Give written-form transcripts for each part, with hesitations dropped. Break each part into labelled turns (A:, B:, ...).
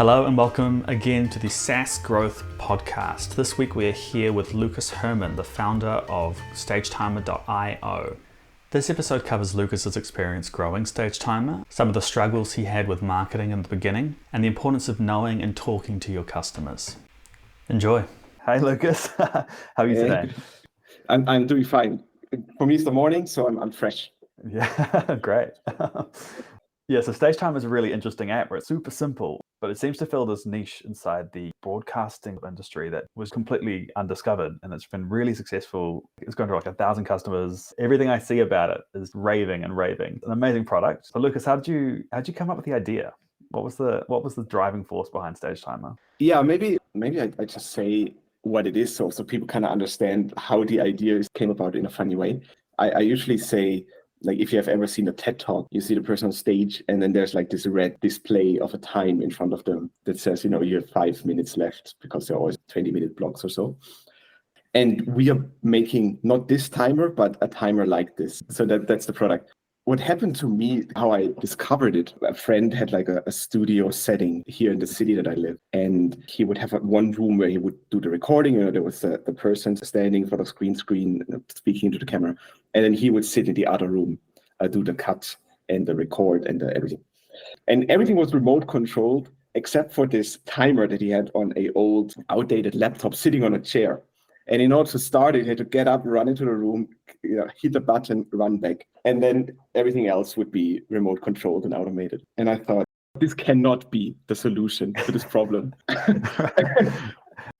A: Hello and welcome again to the SaaS Growth Podcast. This week we are here with Lukas Hermann, the founder of StagetiMer.io. This episode covers Lukas's experience growing StagetiMer, some of the struggles he had with marketing in the beginning, and the importance of knowing and talking to your customers. Enjoy. Hi Lukas, how are you today?
B: I'm doing fine. For me it's the morning, so I'm fresh.
A: Yeah, great. Yeah, so StagetiMer is a really interesting app where it's super simple, but it seems to fill this niche inside the broadcasting industry that was completely undiscovered, and it's been really successful. It's gone to like 1,000 customers. Everything I see about it is raving and raving. It's an amazing product. So Lukas, how'd you come up with the idea? What was the driving force behind StagetiMer?
B: Yeah, maybe I just say what it is so people kind of understand how the idea came about in a funny way. I usually say, like, if you have ever seen a TED Talk, you see the person on stage and then there's like this red display of a time in front of them that says, you have 5 minutes left because they're always 20-minute blocks or so. And we are making not this timer, but a timer like this. So that's the product. What happened to me, how I discovered it, a friend had like a studio setting here in the city that I live. And he would have one room where he would do the recording. There was the person standing for the screen, speaking to the camera. And then he would sit in the other room, do the cut and the record and everything. And everything was remote controlled, except for this timer that he had on an old, outdated laptop sitting on a chair. And in order to start it, he had to get up, run into the room, hit the button, run back. And then everything else would be remote controlled and automated. And I thought, this cannot be the solution to this problem.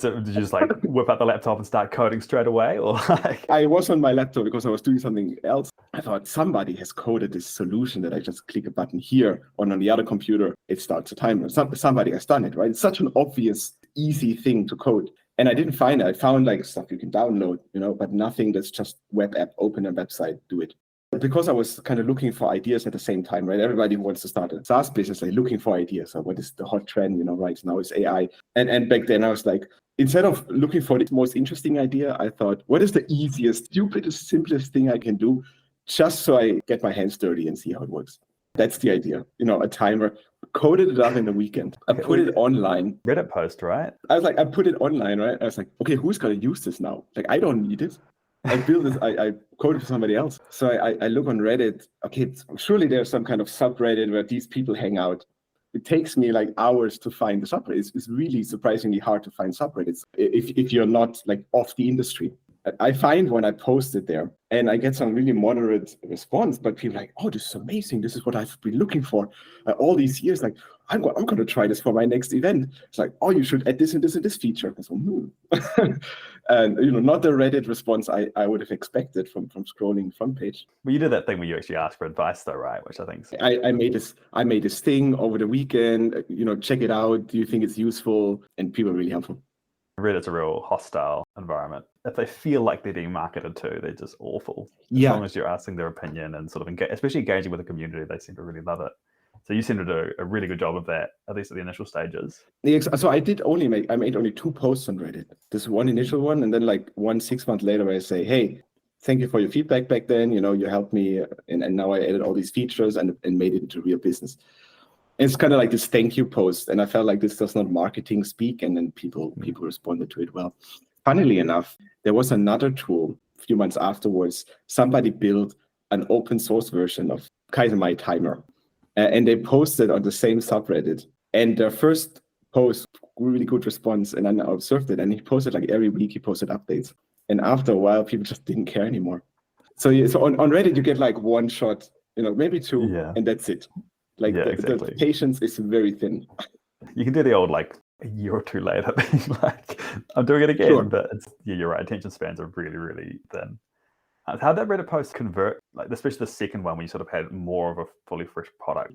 A: So did you just like whip out the laptop and start coding straight away? Or like...
B: I was on my laptop because I was doing something else. I thought somebody has coded this solution that I just click a button here, or on the other computer, it starts a timer. Somebody has done it, right? It's such an obvious, easy thing to code. And I didn't find it. I found like stuff you can download, but nothing that's just web app, open a website, do it. Because I was kind of looking for ideas at the same time, right? Everybody who wants to start a SaaS business, like looking for ideas. So what is the hot trend, right now is AI. And back then I was like, instead of looking for the most interesting idea, I thought, what is the easiest, stupidest, simplest thing I can do just so I get my hands dirty and see how it works? That's the idea, a timer. Coded it up in the weekend. I put it online.
A: Reddit post, right?
B: I was like, I put it online, right? I was like, okay, who's going to use this now? Like, I don't need it. I built this, I coded for somebody else. So I look on Reddit. Okay, surely there's some kind of subreddit where these people hang out. It takes me like hours to find the subreddits. It's really surprisingly hard to find subreddits if you're not like off the industry. I find when I post it there and I get some really moderate response, but people are like, oh, this is amazing. This is what I've been looking for all these years. Like, I'm going to try this for my next event. It's like, oh, you should add this and this and this feature. I so, and, not the Reddit response I would have expected from scrolling front page.
A: Well, you did that thing where you actually asked for advice though, right? Which I think...
B: I made this thing over the weekend, check it out. Do you think it's useful? And people are really helpful.
A: Reddit's a real hostile environment. If they feel like they're being marketed to, they're just awful. As long as you're asking their opinion and sort of especially engaging with the community, they seem to really love it. So you seem to do a really good job of that, at least at the initial stages.
B: So I made only 2 posts on Reddit. This one initial one, and then like 6 months later where I say, hey, thank you for your feedback back then. You helped me, and now I added all these features and made it into real business. It's kind of like this thank you post, and I felt like this does not marketing speak, and then people responded to it well. Funnily enough, there was another tool a few months afterwards. Somebody built an open source version of my timer, and they posted on the same subreddit. And their first post, really good response, and then I observed it. And he posted like every week, he posted updates. And after a while, people just didn't care anymore. So on Reddit, you get like one shot, maybe 2, and that's it. Like exactly. The patience is very thin.
A: You can do the old like a year or 2 later being like, I'm doing it again. Sure. But you're right. Attention spans are really, really thin. How did that Reddit post convert, like especially the second one when you sort of had more of a fully fresh product?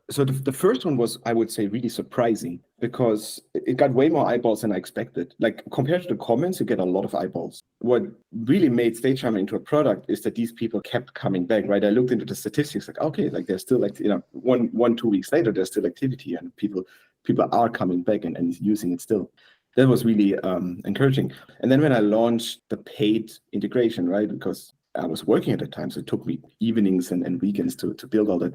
B: So the first one was, I would say, really surprising because it got way more eyeballs than I expected. Like compared to the comments, you get a lot of eyeballs. What really made StagetiMer into a product is that these people kept coming back, right? I looked into the statistics, like, okay, like there's still like, 1-2 weeks later, there's still activity and people are coming back and using it still. That was really encouraging. And then when I launched the paid integration, right? Because I was working at the time, so it took me evenings and weekends to build all that.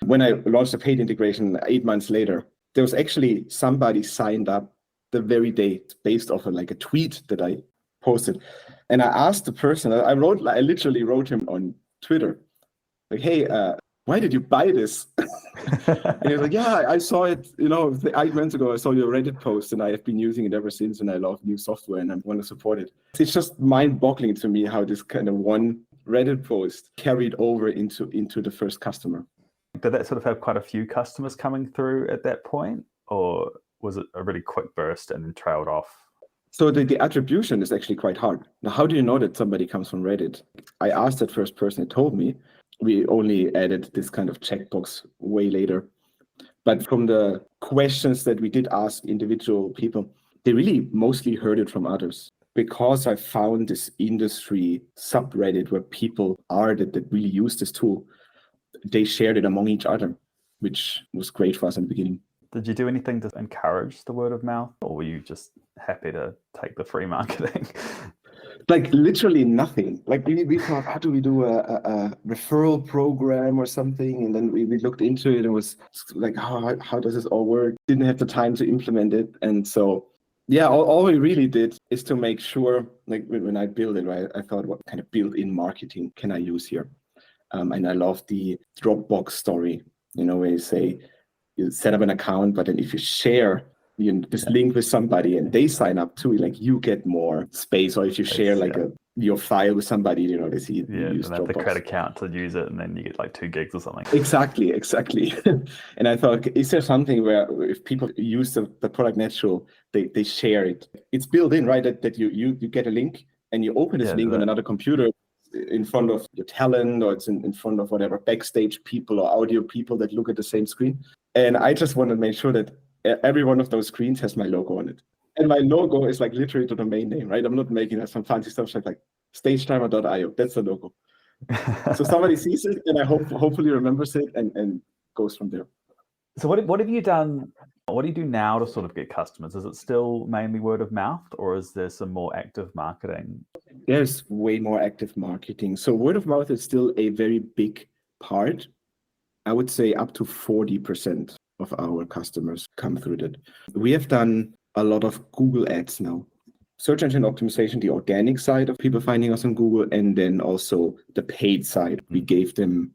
B: When I launched the paid integration 8 months later, There was actually somebody signed up the very day based off of like a tweet that I posted. And I asked the person, I literally wrote him on Twitter, like, hey, why did you buy this? And he was like, yeah, I saw it, 8 months ago, I saw your Reddit post and I have been using it ever since, and I love new software and I want to support it. It's just mind-boggling to me how this kind of one Reddit post carried over into the first customer.
A: Did that sort of have quite a few customers coming through at that point, or was it a really quick burst and then trailed off?
B: So the attribution is actually quite hard. Now, how do you know that somebody comes from Reddit? I asked that first person, it told me. We only added this kind of checkbox way later. But from the questions that we did ask individual people, they really mostly heard it from others. Because I found this industry subreddit where people are that really use this tool, they shared it among each other, which was great for us in the beginning.
A: Did you do anything to encourage the word of mouth, or were you just happy to take the free marketing?
B: Like literally nothing. Like we thought, how do we do a referral program or something? And then we looked into it and was like, how does this all work? Didn't have the time to implement it. And so, yeah, all we really did is to make sure, like when I built it, right, I thought, what kind of built-in marketing can I use here? And I love the Dropbox story, where you say, you set up an account, but then if you share this link with somebody and they sign up too, like you get more space. Or if you share your file with somebody, they see you use
A: and
B: Dropbox.
A: the credit account to use it, and then you get like 2 gigs or something.
B: Exactly. And I thought, is there something where if people use the product natural, they share it? It's built in, right? That you get a link and you open this link on another computer in front of your talent, or it's in front of whatever backstage people or audio people that look at the same screen. And I just want to make sure that every one of those screens has my logo on it. And my logo is like literally the domain name, right? I'm not making some fancy stuff like stagetimer.io. That's the logo. So somebody sees it and I hopefully remembers it and goes from there.
A: So what have you done? What do you do now to sort of get customers? Is it still mainly word of mouth, or is there some more active marketing?
B: There's way more active marketing. So word of mouth is still a very big part. I would say up to 40% of our customers come through that. We have done a lot of Google ads now. Search engine optimization, the organic side of people finding us on Google, and then also the paid side. We gave them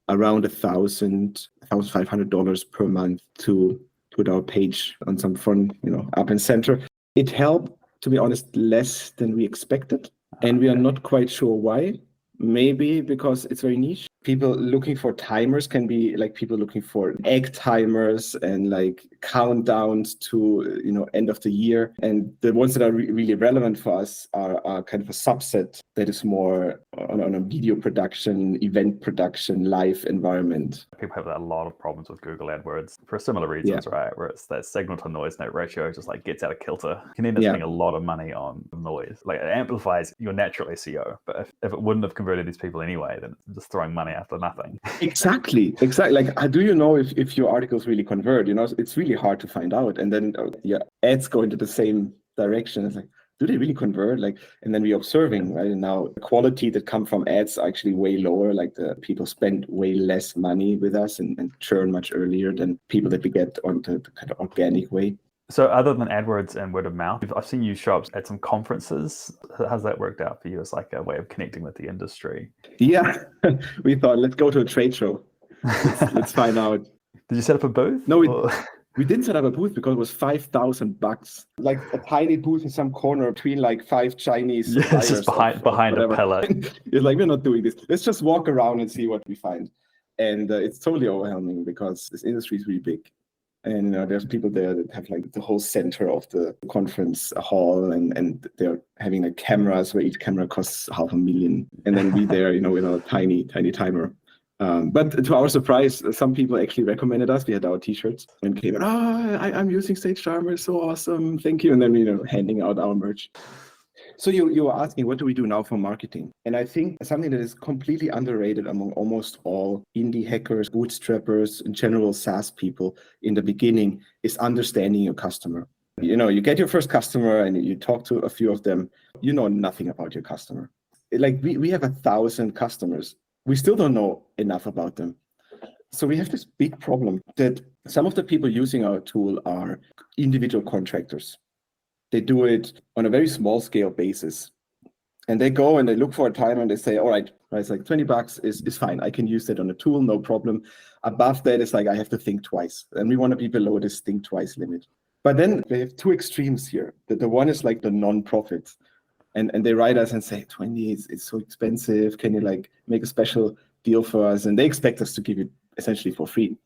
B: around $1,500 per month to put our page on some front, up and center. It helped, to be honest, less than we expected. And we are not quite sure why. Maybe because it's very niche. People looking for timers can be like people looking for egg timers and like countdowns to end of the year. And the ones that are really relevant for us are kind of a subset that is more on a video production, event production, live environment.
A: People have a lot of problems with Google AdWords for similar reasons, right? Where it's that signal to noise net ratio just like gets out of kilter. You can end up spending a lot of money on noise. Like it amplifies your natural SEO, but if it wouldn't have converted these people anyway, then it's just throwing money after nothing.
B: Exactly. Like, how do you know if your articles really convert? It's really hard to find out. And then your ads go into the same direction. It's like, do they really convert? And then we're observing, right? And now the quality that come from ads are actually way lower. Like the people spend way less money with us and churn much earlier than people that we get on the kind of organic way.
A: So other than AdWords and word of mouth, I've seen you show up at some conferences. How's that worked out for you as like a way of connecting with the industry?
B: Yeah, we thought, let's go to a trade show. Let's find out.
A: Did you set up a booth?
B: No, we didn't set up a booth because it was $5,000. Like a tiny booth in some corner between like 5 Chinese.
A: Yeah, it's just behind a pallet.
B: It's like, we're not doing this. Let's just walk around and see what we find. And it's totally overwhelming because this industry is really big. And there's people there that have like the whole center of the conference hall, and they're having like cameras where each camera costs $500,000. And then we there, with a tiny timer. But to our surprise, some people actually recommended us. We had our T-shirts and came, I'm using SageTimer, so awesome, thank you. And then handing out our merch. So you were asking, what do we do now for marketing? And I think something that is completely underrated among almost all indie hackers, bootstrappers, in general SaaS people in the beginning is understanding your customer. You get your first customer and you talk to a few of them. You know nothing about your customer. Like we have 1,000 customers. We still don't know enough about them. So we have this big problem that Some of the people using our tool are individual contractors. They do it on a very small scale basis. And they go and they look for a timer and they say, all right, it's like $20 is fine. I can use that on a tool, no problem. Above that, it's like I have to think twice. And we want to be below this think twice limit. But then they have two extremes here. The one is like the non-profit. And they write us and say, 20, it's so expensive. Can you like make a special deal for us? And they expect us to give it essentially for free.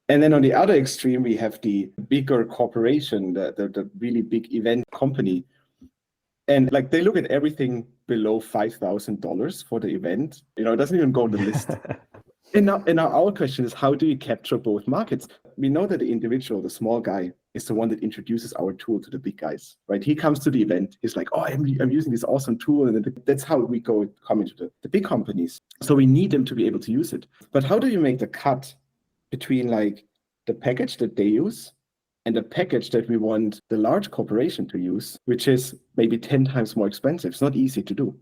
B: And then on the other extreme, we have the bigger corporation, the really big event company. And like they look at everything below $5,000 for the event. It doesn't even go on the list. And now our question is, how do you capture both markets? We know that the individual, the small guy, is the one that introduces our tool to the big guys, right? He comes to the event. He's like, oh, I'm using this awesome tool. And that's how we come into the big companies. So we need them to be able to use it. But how do you make the cut between like the package that they use and the package that we want the large corporation to use, which is maybe 10 times more expensive? It's not easy to do.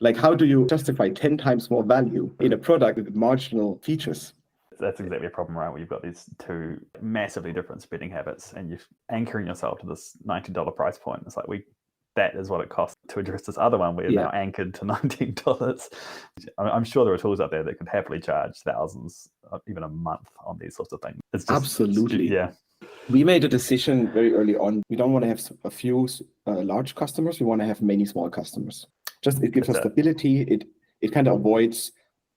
B: Like, how do you justify 10 times more value in a product with marginal features?
A: That's exactly a problem, right? Where you've got these two massively different spending habits and you're anchoring yourself to this $19 price point. It's like that is what it costs to address this other one where you're now anchored to $19. I'm sure there are tools out there that could happily charge thousands, even a month on these sorts of things. It's just,
B: absolutely.
A: Yeah.
B: We made a decision very early on. We don't want to have a few large customers. We want to have many small customers. Just it gives us stability. It kind of avoids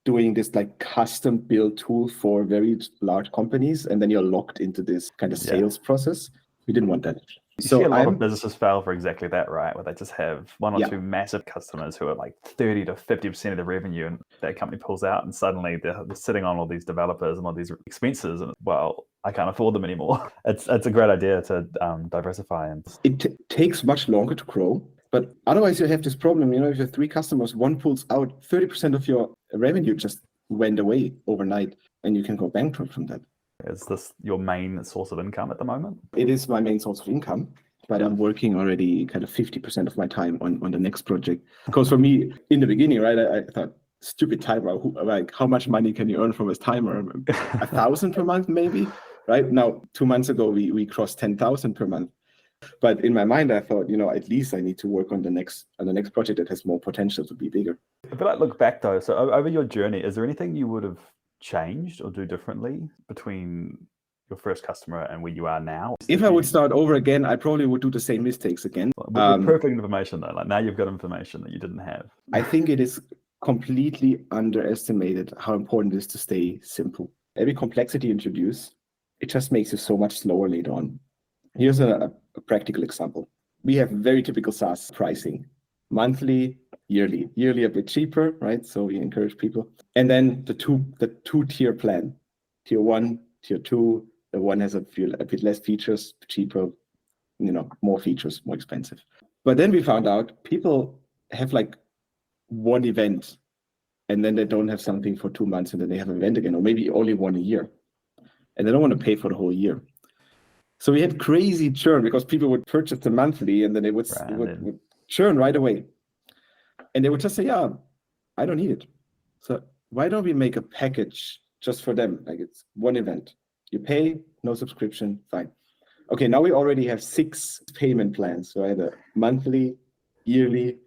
B: doing this like custom build tool for very large companies, and then you're locked into this kind of sales process. We didn't want that.
A: You see a lot of businesses fail for exactly that, right? Where they just have one or two massive customers who are like 30 to 50% of the revenue, and that company pulls out, and suddenly they're sitting on all these developers and all these expenses, and well, I can't afford them anymore. It's a great idea to diversify. And
B: it takes much longer to grow, but otherwise you have this problem. If you have 3 customers, one pulls out, 30% of your revenue just went away overnight, and you can go bankrupt from that.
A: Is this your main source of income at the moment?
B: It is my main source of income, but I'm working already kind of 50% of my time on the next project. Because for me, in the beginning, right, I thought, stupid timer, like how much money can you earn from a timer? 1,000 per month, maybe, right? Now, 2 months ago, we crossed 10,000 per month. But in my mind, I thought, at least I need to work on the next project that has more potential to be bigger.
A: But I look back though, so over your journey, is there anything you would have changed or do differently between your first customer and where you are now?
B: If I would start over again, I probably would do the same mistakes again.
A: With perfect information though, like now you've got information that you didn't have.
B: I think it is completely underestimated how important it is to stay simple. Every complexity you introduce, it just makes you so much slower later on. Here's a practical example. We have very typical SaaS pricing, monthly, yearly a bit cheaper, right? So we encourage people. And then the two-tier plan, tier 1, tier 2, the one has a bit less features, cheaper, more features, more expensive. But then we found out people have like one event and then they don't have something for 2 months and then they have an event again, or maybe only one a year. And they don't want to pay for the whole year. So we had crazy churn because people would purchase the monthly and then they would churn right away. And they would just say, yeah, I don't need it. So why don't we make a package just for them? Like it's one event. You pay, no subscription, fine. Okay, now we already have 6 payment plans, right? A monthly, yearly,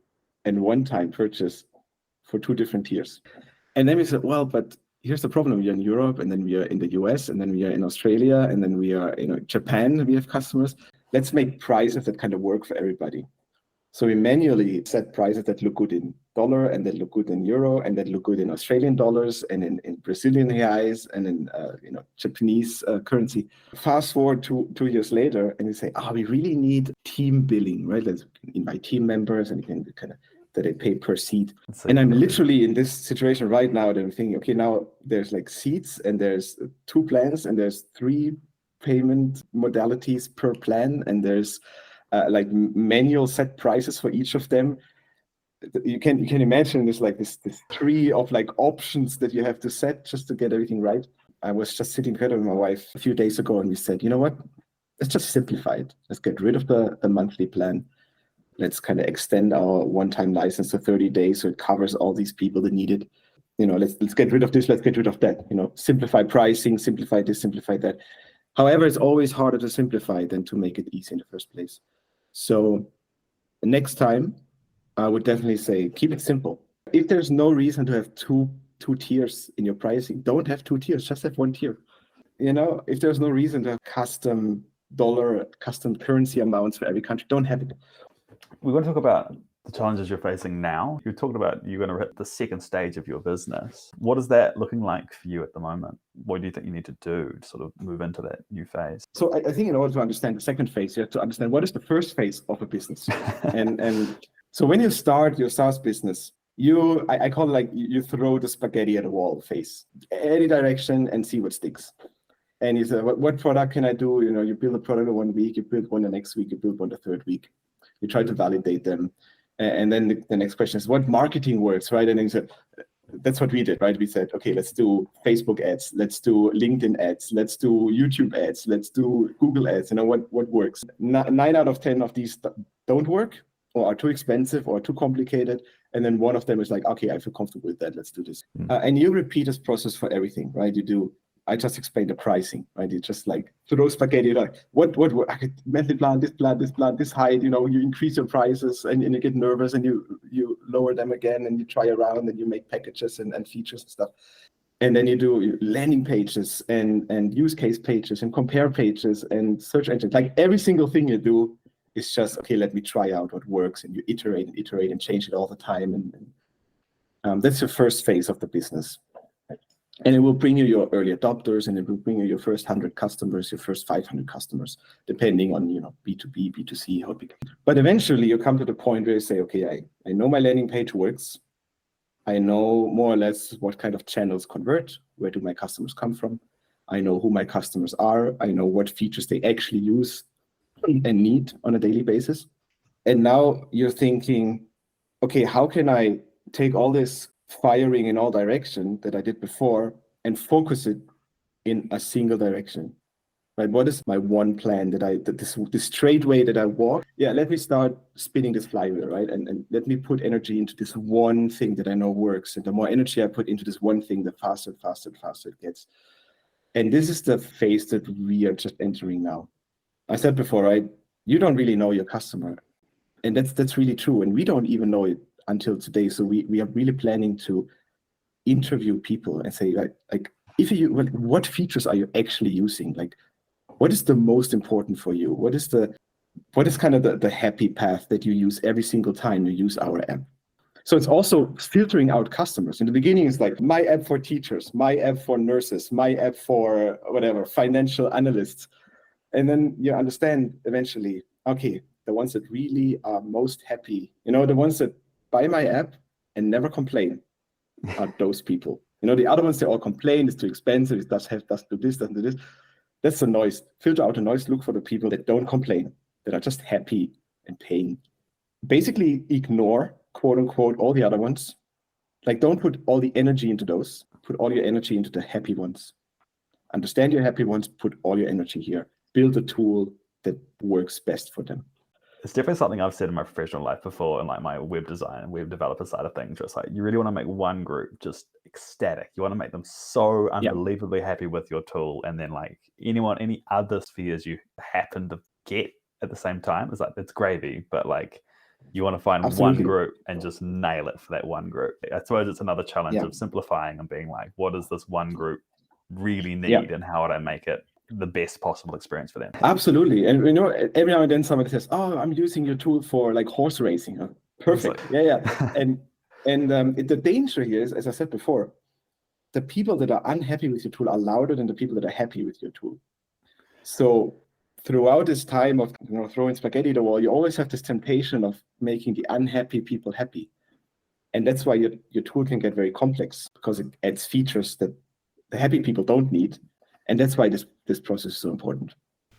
B: and one-time purchase for 2 different tiers. And then we said, well, but here's the problem. We are in Europe, and then we are in the US, and then we are in Australia, and then we are in Japan, we have customers. Let's make prices that kind of work for everybody. So we manually set prices that look good in dollar, and that look good in euro, and that look good in Australian dollars, and in Brazilian reais, and in Japanese currency. Fast forward 2 years later, and we say, we really need team billing, right? Let's invite team members, and you can kind of that they pay per seat. And I'm literally in this situation right now that I'm thinking, okay, now there's like seats, and there's 2 plans, and there's 3 payment modalities per plan, and there's like manual set prices for each of them. You can imagine this like this tree of like options that you have to set just to get everything right. I was just sitting together with my wife a few days ago, and we said, you know what? Let's just simplify it. Let's get rid of the monthly plan. Let's kind of extend our one-time license to 30 days so it covers all these people that need it. Let's get rid of this. Let's get rid of that. Simplify pricing, simplify this, simplify that. However, it's always harder to simplify than to make it easy in the first place. So next time, I would definitely say keep it simple. If there's no reason to have two tiers in your pricing, don't have two tiers, just have one tier. If there's no reason to have custom dollar, custom currency amounts for every country, don't have it.
A: We want to talk about the challenges you're facing now. You talked about you're going to hit the second stage of your business. What is that looking like for you at the moment? What do you think you need to do to sort of move into that new phase?
B: So I think in order to understand the second phase, you have to understand what is the first phase of a business. and so when you start your SaaS business, I call it like you throw the spaghetti at a wall phase, any direction and see what sticks. And you say, what product can I do? You build a product in 1 week, you build one the next week, you build one the third week. You try to validate them. And then the next question is what marketing works, right? And then so that's what we did, right? We said, okay, let's do Facebook ads, let's do LinkedIn ads, let's do YouTube ads, let's do Google ads. What works? 9 out of 10 of these don't work or are too expensive or too complicated. And then one of them is like, okay, I feel comfortable with that. Let's do this. And you repeat this process for everything, right? I just explained the pricing, right? You just like throw spaghetti, like what I could mentally plan, this height, you increase your prices and you get nervous and you lower them again and you try around and you make packages and features and stuff. And then you do landing pages and use case pages and compare pages and search engines. Like every single thing you do is just, okay, let me try out what works, and you iterate and change it all the time. And that's your first phase of the business. And it will bring you your early adopters, and it will bring you your first 100 customers, your first 500 customers, depending on B2B, B2C, how big. But eventually you come to the point where you say, okay, I know my landing page works. I know more or less what kind of channels convert. Where do my customers come from? I know who my customers are. I know what features they actually use and need on a daily basis. And now you're thinking, okay, how can I take all this firing in all direction that I did before and focus it in a single direction, right? What is my one plan this straight way that I walk? Yeah, let me start spinning this flywheel, right? And let me put energy into this one thing that I know works. And the more energy I put into this one thing, the faster it gets. And this is the phase that we are just entering now. I said before, right? You don't really know your customer. And that's really true. And we don't even know it until today. So we are really planning to interview people and say, like what features are you actually using? Like, what is the most important for you? What is kind of the happy path that you use every single time you use our app? So it's also filtering out customers. In the beginning, it's like my app for teachers, my app for nurses, my app for whatever, financial analysts. And then you understand eventually, okay, the ones that really are most happy, the ones that buy my app and never complain are those people. The other ones, they all complain, it's too expensive, it doesn't do this, doesn't do this. That's the noise. Filter out the noise, look for the people that don't complain, that are just happy and paying. Basically ignore, quote unquote, all the other ones. Like, don't put all the energy into those. Put all your energy into the happy ones. Understand your happy ones, put all your energy here. Build a tool that works best for them.
A: It's definitely something I've said in my professional life before, in like my web design and web developer side of things. It's like you really want to make one group just ecstatic. You want to make them so unbelievably happy with your tool, and then like any other spheres you happen to get at the same time, it's gravy. But like you want to find one group and just nail it for that one group. I suppose it's another challenge of simplifying and being like, what does this one group really need, and how would I make it the best possible experience for them?
B: Absolutely. And every now and then somebody says, oh, I'm using your tool for like horse racing. Perfect. And the danger here is, as I said before, the people that are unhappy with your tool are louder than the people that are happy with your tool. So throughout this time of throwing spaghetti at the wall, you always have this temptation of making the unhappy people happy. And that's why your tool can get very complex, because it adds features that the happy people don't need. And that's why this process is so important.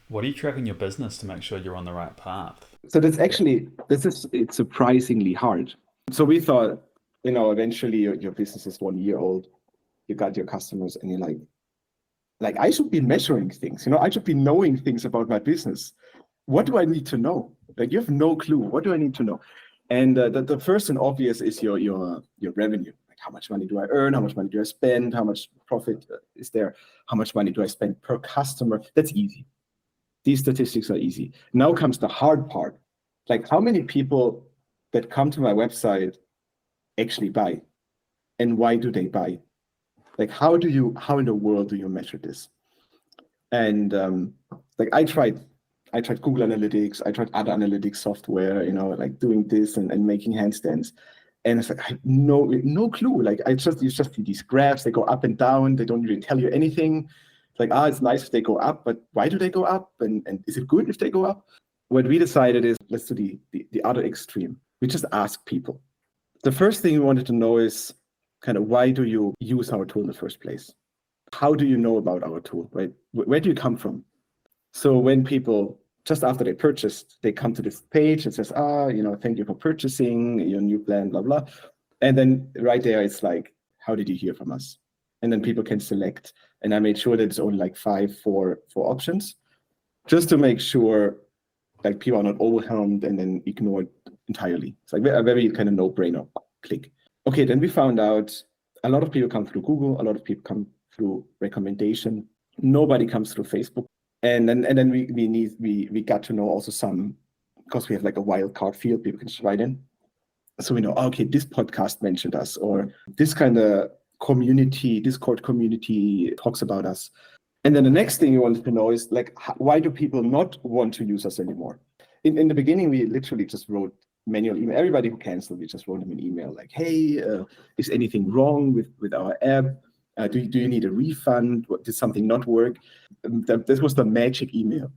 A: What do you track in your business to make sure you're on the right path?
B: So it's surprisingly hard. So we thought, eventually your business is 1 year old, you got your customers, and you're like I should be measuring things, I should be knowing things about my business. What do I need to know? Like, you have no clue. What do I need to know? And the first and obvious is your revenue. Like, how much money do I earn? How much money do I spend? How much profit is there? How much money do I spend per customer? That's easy. These statistics are easy. Now comes the hard part. Like, how many people that come to my website actually buy? And why do they buy? Like, how in the world do you measure this? And like I tried Google Analytics, I tried other analytics software, like doing this and making handstands. And it's like, I have no clue. Like, you just see these graphs, they go up and down, they don't really tell you anything. Like, it's nice if they go up, but why do they go up? And is it good if they go up? What we decided is, let's do the other extreme. We just ask people. The first thing we wanted to know is kind of, why do you use our tool in the first place? How do you know about our tool, right? Where do you come from? So when people, just after they purchased, they come to this page and says, thank you for purchasing your new plan, blah, blah. And then right there, it's like, how did you hear from us? And then people can select. And I made sure that it's only like four options, just to make sure like people are not overwhelmed and then ignored entirely. It's like a very kind of no-brainer. Click. Okay, then we found out a lot of people come through Google, a lot of people come through recommendation. Nobody comes through Facebook. And then we got to know also some, because we have like a wildcard field, people can just write in. So we know, okay, this podcast mentioned us, or this kind of community, Discord community talks about us. And then the next thing you wanted to know is like, why do people not want to use us anymore? In the beginning, we literally just wrote manual email. Everybody who canceled, we just wrote them an email like, hey, is anything wrong with our app? Do you need a refund? Did something not work? This was the magic email,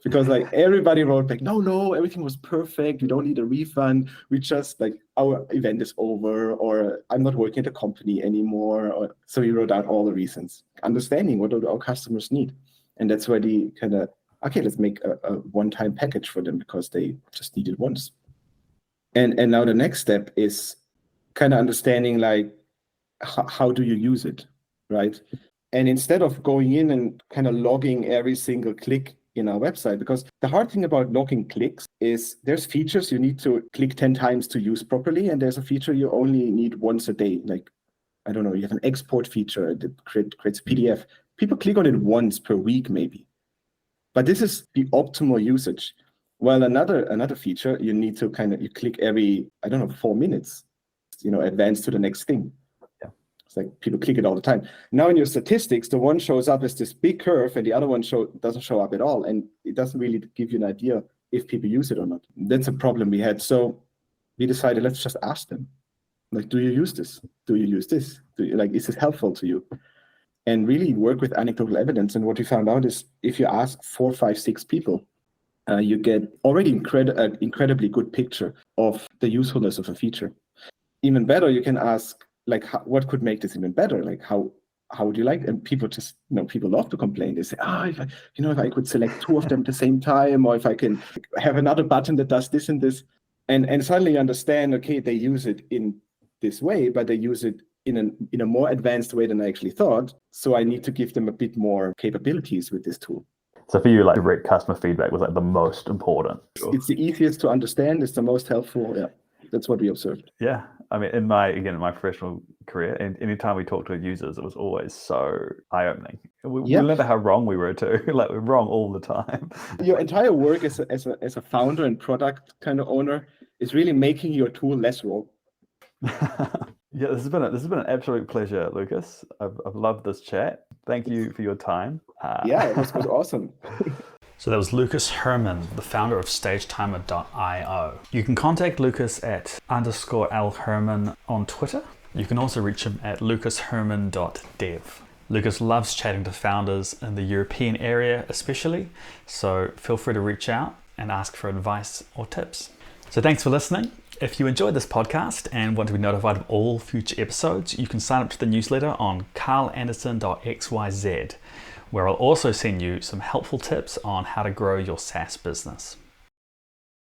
B: because like everybody wrote back, no, everything was perfect. We don't need a refund. We just like, our event is over, or I'm not working at the company anymore. So we wrote out all the reasons, understanding what do our customers need. And that's where the kind of, okay, let's make a one-time package for them because they just need it once. And now the next step is kind of understanding like, how do you use it? Right. And instead of going in and kind of logging every single click in our website, because the hard thing about logging clicks is there's features you need to click 10 times to use properly. And there's a feature you only need once a day. Like, I don't know, you have an export feature that creates a PDF. People click on it once per week, maybe. But this is the optimal usage. While another feature, you need to you click every, 4 minutes, advance to the next thing. It's like people click it all the time. Now in your statistics, the one shows up as this big curve and the other one doesn't show up at all. And it doesn't really give you an idea if people use it or not. That's a problem we had. So we decided, let's just ask them. Like, do you use this? Do you use this? Is this helpful to you? And really work with anecdotal evidence. And what we found out is if you ask 4, 5, 6 people, you get already an incredibly good picture of the usefulness of a feature. Even better, you can ask, like, what could make this even better? Like, how would you like? And people just, people love to complain. They say, if I could select 2 of them at the same time, or if I can have another button that does this and this, and suddenly you understand, okay, they use it in this way, but they use it in a more advanced way than I actually thought. So I need to give them a bit more capabilities with this tool.
A: So for you, like, direct customer feedback was like the most important.
B: It's the easiest to understand. It's the most helpful. Yeah. That's what we observed.
A: Yeah. I mean, in my professional career, and anytime we talked to users, it was always so eye-opening. We learned how wrong we were too. Like, we're wrong all the time.
B: Your entire work as a founder and product kind of owner is really making your tool less wrong.
A: Yeah, this has been an absolute pleasure, Lukas. I've loved this chat. Thank you for your time.
B: It was awesome.
A: So that was Lukas Hermann, the founder of Stagetimer.io. You can contact Lukas at _lherman on Twitter. You can also reach him at lucasherman.dev. Lukas loves chatting to founders in the European area especially, so feel free to reach out and ask for advice or tips. So thanks for listening. If you enjoyed this podcast and want to be notified of all future episodes, you can sign up to the newsletter on carlanderson.xyz, where I'll also send you some helpful tips on how to grow your SaaS business.